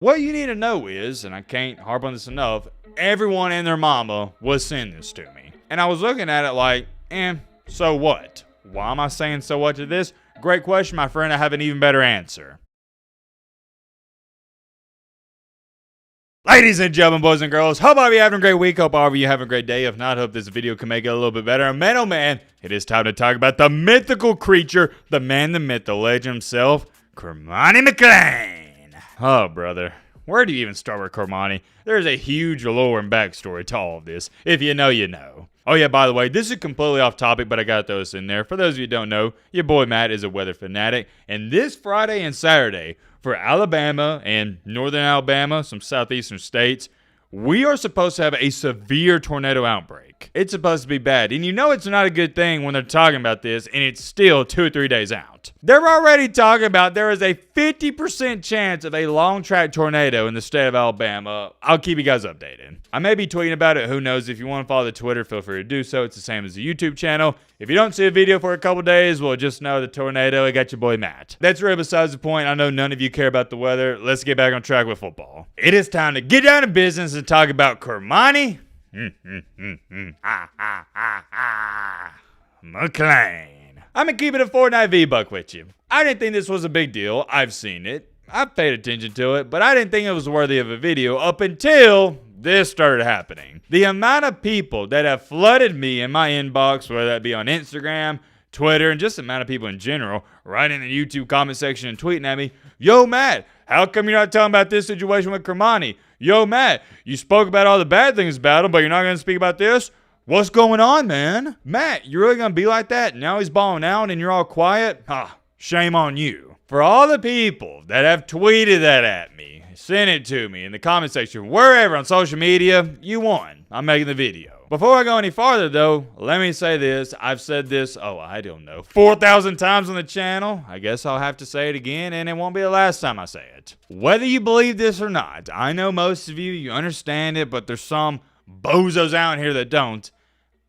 What you need to know is, and I can't harp on this enough, everyone and their mama was sending this to me. And I was looking at it like, so what? Why am I saying so what to this? Great question, my friend. I have an even better answer. Ladies and gentlemen, boys and girls, hope all of you having a great week. Hope all of you having a great day. If not, hope this video can make it a little bit better. Man, oh man, it is time to talk about the mythical creature, the man, the myth, the legend himself, Cormani McClain. Oh, brother. Where do you even start with Cormani? There's a huge lore and backstory to all of this. If you know, you know. Oh yeah, by the way, this is completely off topic, but I gotta throw this in there. For those of you who don't know, your boy Matt is a weather fanatic, and this Friday and Saturday, for Alabama and northern Alabama, some southeastern states, we are supposed to have a severe tornado outbreak. It's supposed to be bad, and you know it's not a good thing when they're talking about this, and it's still 2 or 3 days out. They're already talking about there is a 50% chance of a long-track tornado in the state of Alabama. I'll keep you guys updated. I may be tweeting about it, who knows. If you want to follow the Twitter, feel free to do so. It's the same as the YouTube channel. If you don't see a video for a couple days, well, just know the tornado, it got your boy Matt. That's really besides the point. I know none of you care about the weather. Let's get back on track with football. It is time to get down to business and talk about Cormani McClain. I'm gonna keep it a Fortnite V-Buck with you. I didn't think this was a big deal. I've seen it. I've paid attention to it, but I didn't think it was worthy of a video up until this started happening. The amount of people that have flooded me in my inbox, whether that be on Instagram, Twitter, and just the amount of people in general, right in the YouTube comment section and tweeting at me, "Yo, Matt, how come you're not talking about this situation with Cormani? Yo, Matt, you spoke about all the bad things about him, but you're not going to speak about this? What's going on, man? Matt, you really going to be like that? Now he's balling out and you're all quiet? Shame on you." For all the people that have tweeted that at me, sent it to me in the comment section, wherever on social media, you won. I'm making the video. Before I go any farther, though, let me say this. I've said this, 4,000 times on the channel. I guess I'll have to say it again, and it won't be the last time I say it. Whether you believe this or not, I know most of you understand it, but there's some bozos out here that don't.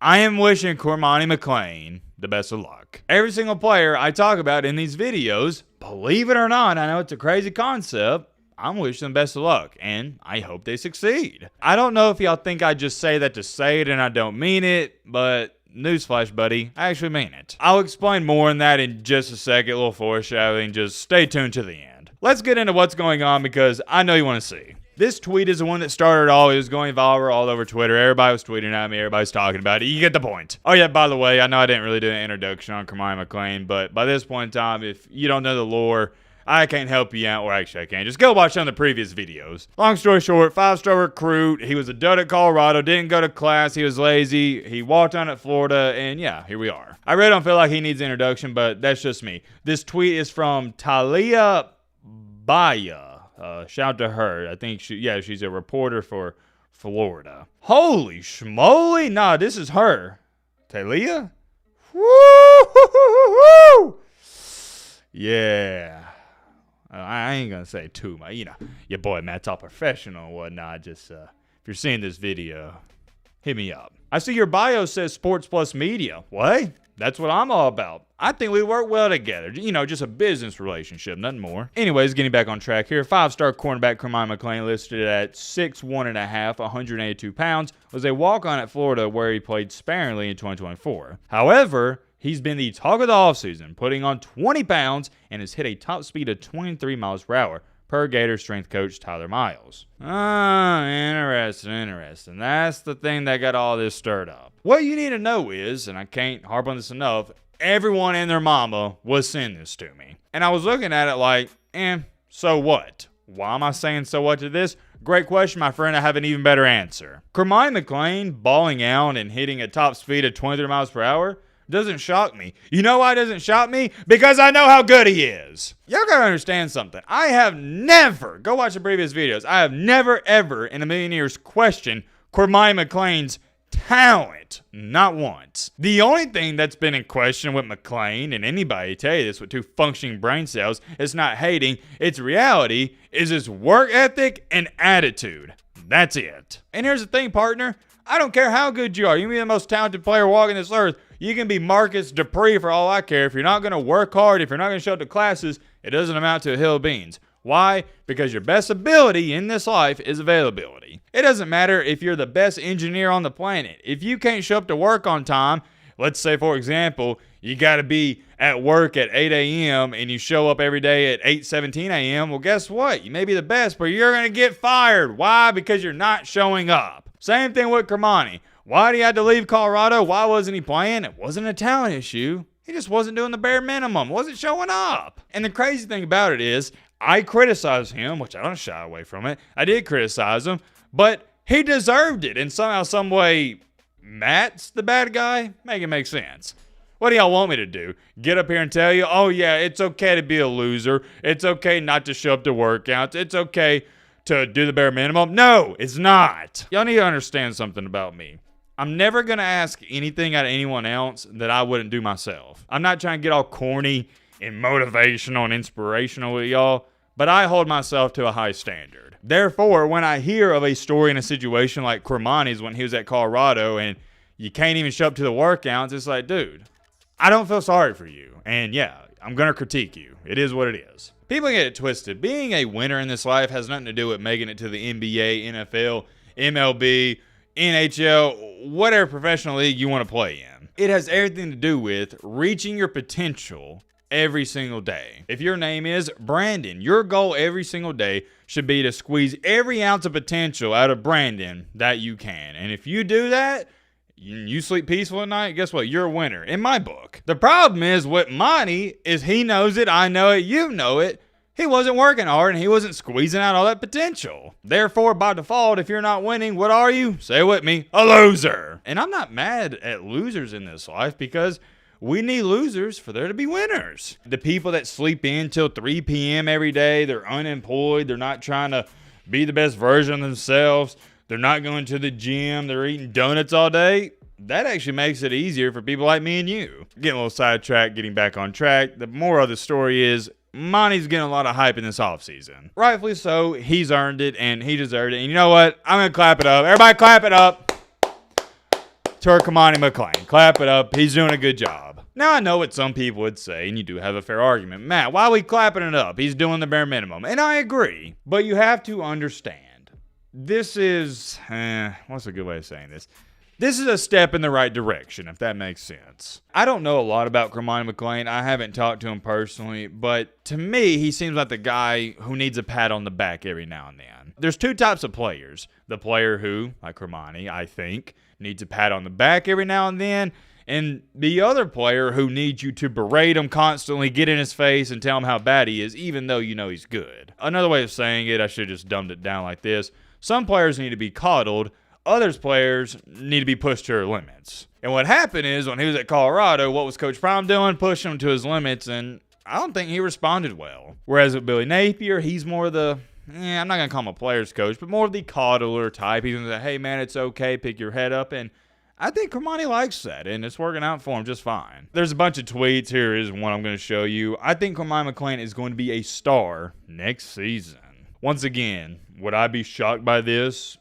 I am wishing Cormani McClain the best of luck. Every single player I talk about in these videos, believe it or not, I know it's a crazy concept, I'm wishing them best of luck, and I hope they succeed. I don't know if y'all think I just say that to say it and I don't mean it, but newsflash, buddy, I actually mean it. I'll explain more on that in just a second, a little foreshadowing, just stay tuned to the end. Let's get into what's going on because I know you want to see. This tweet is the one that started it all. It was going viral all over Twitter. Everybody was tweeting at me. Everybody's talking about it. You get the point. Oh, yeah, by the way, I know I didn't really do an introduction on Cormani McClain, but by this point in time, if you don't know the lore, I can't help you out, or actually I can. Just go watch some of the previous videos. Long story short, 5-star recruit. He was a dud at Colorado, didn't go to class. He was lazy. He walked on at Florida, and yeah, here we are. I really don't feel like he needs an introduction, but that's just me. This tweet is from Talia Baya. Shout out to her. I think she's a reporter for Florida. Holy schmoly. Nah, this is her. Talia? Woo! Yeah. I ain't gonna say too much. You know, your boy Matt's all professional and whatnot. Just, if you're seeing this video, hit me up. I see your bio says Sports Plus Media. What? That's what I'm all about. I think we work well together. You know, just a business relationship, nothing more. Anyways, getting back on track here. 5-star cornerback Cormani McClain, listed at 6'1.5", 182 pounds, was a walk-on at Florida where he played sparingly in 2024. However, he's been the talk of the offseason, putting on 20 pounds and has hit a top speed of 23 miles per hour, per Gator strength coach Tyler Miles. Interesting. That's the thing that got all this stirred up. What you need to know is, and I can't harp on this enough, everyone and their mama was sending this to me. And I was looking at it like, so what? Why am I saying so what to this? Great question, my friend. I have an even better answer. Cormani McClain balling out and hitting a top speed of 23 miles per hour doesn't shock me. You know why it doesn't shock me? Because I know how good he is. Y'all gotta understand something. I have never, go watch the previous videos, I have never ever in a million years questioned Cormani McClain's talent. Not once. The only thing that's been in question with McClain, and anybody tell you this with 2 functioning brain cells, it's not hating, it's reality, is his work ethic and attitude. That's it. And here's the thing, partner. I don't care how good you are. You can be the most talented player walking this earth. You can be Marcus Dupree for all I care. If you're not going to work hard, if you're not going to show up to classes, it doesn't amount to a hill of beans. Why? Because your best ability in this life is availability. It doesn't matter if you're the best engineer on the planet. If you can't show up to work on time, let's say, for example, you got to be at work at 8 a.m. and you show up every day at 8:17 a.m. Well, guess what? You may be the best, but you're going to get fired. Why? Because you're not showing up. Same thing with Cormani. Why did he have to leave Colorado? Why wasn't he playing? It wasn't a talent issue. He just wasn't doing the bare minimum, wasn't showing up. And the crazy thing about it is, I criticize him, which I don't shy away from it. I did criticize him, but he deserved it. And somehow, some way, Matt's the bad guy? Make it make sense. What do y'all want me to do? Get up here and tell you, oh yeah, it's okay to be a loser. It's okay not to show up to workouts. It's okay to do the bare minimum. No, it's not. Y'all need to understand something about me. I'm never going to ask anything out of anyone else that I wouldn't do myself. I'm not trying to get all corny and motivational and inspirational with y'all, but I hold myself to a high standard. Therefore, when I hear of a story in a situation like Cormani's when he was at Colorado and you can't even show up to the workouts, it's like, dude, I don't feel sorry for you. And yeah, I'm going to critique you. It is what it is. People get it twisted. Being a winner in this life has nothing to do with making it to the NBA, NFL, MLB, NHL, whatever professional league you want to play in. It has everything to do with reaching your potential every single day. If your name is Brandon, your goal every single day should be to squeeze every ounce of potential out of Brandon that you can. And if you do that, you sleep peaceful at night, guess what? You're a winner in my book. The problem is with Monty is he knows it, I know it, you know it. He wasn't working hard and he wasn't squeezing out all that potential. Therefore, by default, if you're not winning, what are you? Say it with me, a loser. And I'm not mad at losers in this life because we need losers for there to be winners. The people that sleep in till 3 p.m. every day, they're unemployed, they're not trying to be the best version of themselves, they're not going to the gym, they're eating donuts all day. That actually makes it easier for people like me and you. Getting a little sidetracked, getting back on track. The moral of the story is Monty's getting a lot of hype in this offseason. Rightfully so. He's earned it and he deserved it. And you know what? I'm going to clap it up. Everybody clap it up. To our Cormani McClain. Clap it up. He's doing a good job. Now I know what some people would say, and you do have a fair argument. Matt, why are we clapping it up? He's doing the bare minimum. And I agree. But you have to understand. This is, what's a good way of saying this? This is a step in the right direction, if that makes sense. I don't know a lot about Cormani McClain. I haven't talked to him personally, but to me, he seems like the guy who needs a pat on the back every now and then. There's two types of players. The player who, like Cormani, I think, needs a pat on the back every now and then, and the other player who needs you to berate him constantly, get in his face, and tell him how bad he is, even though you know he's good. Another way of saying it, I should have just dumbed it down like this. Some players need to be coddled. Others players need to be pushed to their limits. And what happened is when he was at Colorado, what was Coach Prime doing? Pushing him to his limits, and I don't think he responded well. Whereas with Billy Napier, he's more the, I'm not going to call him a player's coach, but more of the coddler type. He's going to say, hey, man, it's okay, pick your head up. And I think Cormani likes that, and it's working out for him just fine. There's a bunch of tweets. Here is one I'm going to show you. I think Cormani McClain is going to be a star next season. Once again, would I be shocked by this?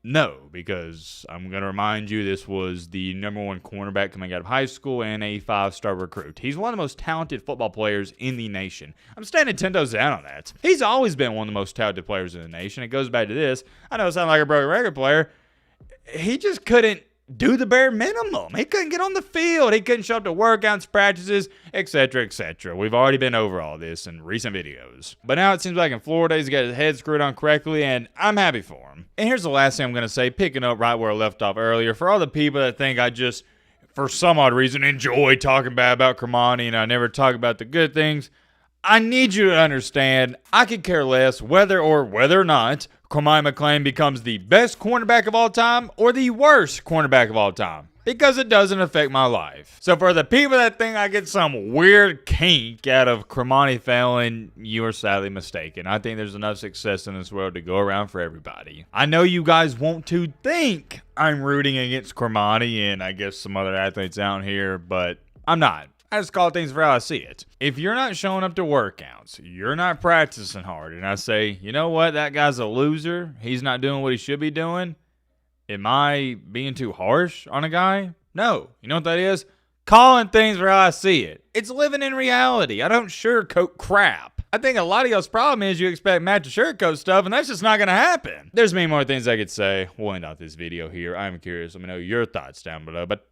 No, because I'm going to remind you this was the #1 cornerback coming out of high school and a 5-star recruit. He's one of the most talented football players in the nation. I'm standing 10 toes down on that. He's always been one of the most talented players in the nation. It goes back to this. I know it sounds like a broken record player. He just couldn't do the bare minimum. He couldn't get on the field. He couldn't show up to workouts, practices, etc., etc. We've already been over all this in recent videos. But now it seems like in Florida, he's got his head screwed on correctly, and I'm happy for him. And here's the last thing I'm going to say, picking up right where I left off earlier. For all the people that think I just, for some odd reason, enjoy talking bad about Cormani and I never talk about the good things, I need you to understand, I could care less whether or not Cormani McClain becomes the best cornerback of all time or the worst cornerback of all time, because it doesn't affect my life. So for the people that think I get some weird kink out of Cormani failing, you are sadly mistaken. I think there's enough success in this world to go around for everybody. I know you guys want to think I'm rooting against Cormani and I guess some other athletes out here, but I'm not. I just call things for how I see it. If you're not showing up to workouts, you're not practicing hard, and I say, you know what, that guy's a loser, he's not doing what he should be doing, am I being too harsh on a guy? No. You know what that is? Calling things for how I see it. It's living in reality. I don't sugarcoat crap. I think a lot of y'all's problem is you expect Matt to sugarcoat stuff, and that's just not gonna happen. There's many more things I could say. We'll end out this video here. I'm curious. Let me know your thoughts down below. But